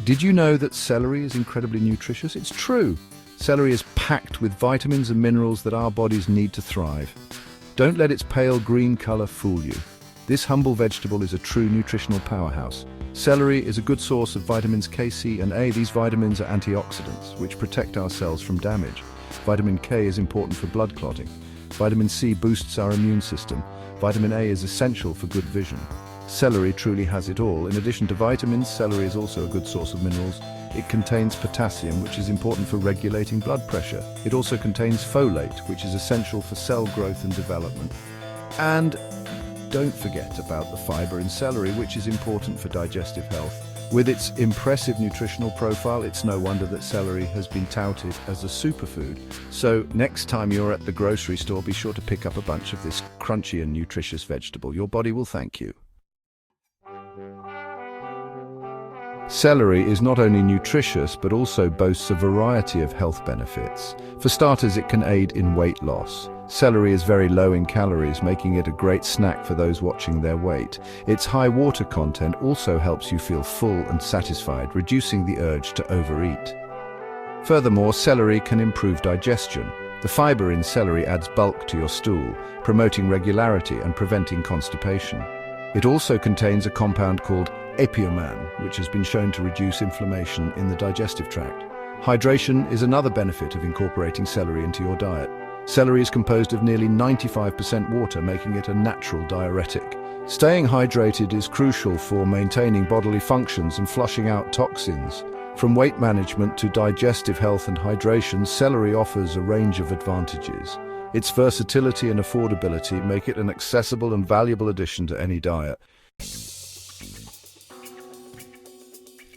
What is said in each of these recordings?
Did you know that celery is incredibly nutritious? It's true. Celery is packed with vitamins and minerals that our bodies need to thrive. Don't let its pale green color fool you. This humble vegetable is a true nutritional powerhouse. Celery is a good source of vitamins K, C, and A. These vitamins are antioxidants, which protect our cells from damage. Vitamin K is important for blood clotting. Vitamin C boosts our immune system. Vitamin A is essential for good vision. Celery truly has it all. In addition to vitamins, celery is also a good source of minerals. It contains potassium, which is important for regulating blood pressure. It also contains folate, which is essential for cell growth and development. And don't forget about the fiber in celery, which is important for digestive health. With its impressive nutritional profile, it's no wonder that celery has been touted as a superfood. So next time you're at the grocery store, be sure to pick up a bunch of this crunchy and nutritious vegetable. Your body will thank you. Celery is not only nutritious, but also boasts a variety of health benefits. For starters, it can aid in weight loss. Celery is very low in calories, making it a great snack for those watching their weight. Its high water content also helps you feel full and satisfied, reducing the urge to overeat. Furthermore, celery can improve digestion. The fiber in celery adds bulk to your stool, promoting regularity and preventing constipation. It also contains a compound called apioman, which has been shown to reduce inflammation in the digestive tract. Hydration is another benefit of incorporating celery into your diet. Celery is composed of nearly 95% water, making it a natural diuretic. Staying hydrated is crucial for maintaining bodily functions and flushing out toxins. From weight management to digestive health and hydration, celery offers a range of advantages. Its versatility and affordability make it an accessible and valuable addition to any diet.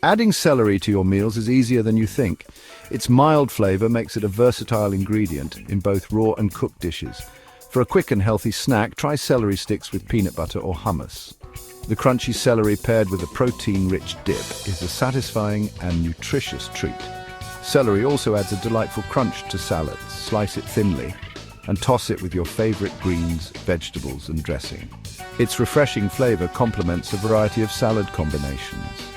Adding celery to your meals is easier than you think. Its mild flavor makes it a versatile ingredient in both raw and cooked dishes. For a quick and healthy snack, try celery sticks with peanut butter or hummus. The crunchy celery paired with a protein-rich dip is a satisfying and nutritious treat. Celery also adds a delightful crunch to salads. Slice it thinly and toss it with your favorite greens, vegetables, and dressing. Its refreshing flavor complements a variety of salad combinations.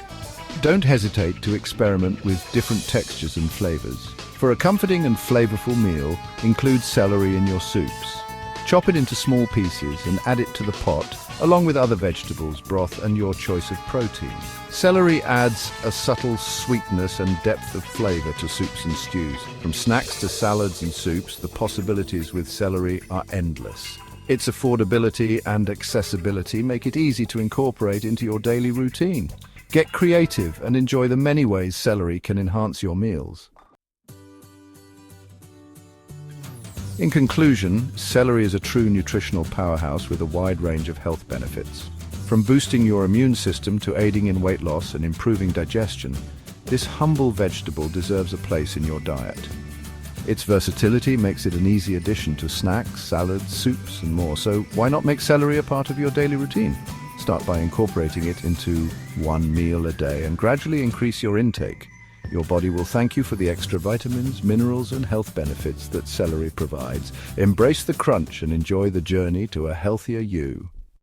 Don't hesitate to experiment with different textures and flavors. For a comforting and flavorful meal, include celery in your soups. Chop it into small pieces and add it to the pot, along with other vegetables, broth, and your choice of protein. Celery adds a subtle sweetness and depth of flavor to soups and stews. From snacks to salads and soups, the possibilities with celery are endless. Its affordability and accessibility make it easy to incorporate into your daily routine. Get creative and enjoy the many ways celery can enhance your meals. In conclusion, celery is a true nutritional powerhouse with a wide range of health benefits. From boosting your immune system to aiding in weight loss and improving digestion, this humble vegetable deserves a place in your diet. Its versatility makes it an easy addition to snacks, salads, soups, and more, so why not make celery a part of your daily routine? Start by incorporating it into one meal a day and gradually increase your intake. Your body will thank you for the extra vitamins, minerals, and health benefits that celery provides. Embrace the crunch and enjoy the journey to a healthier you.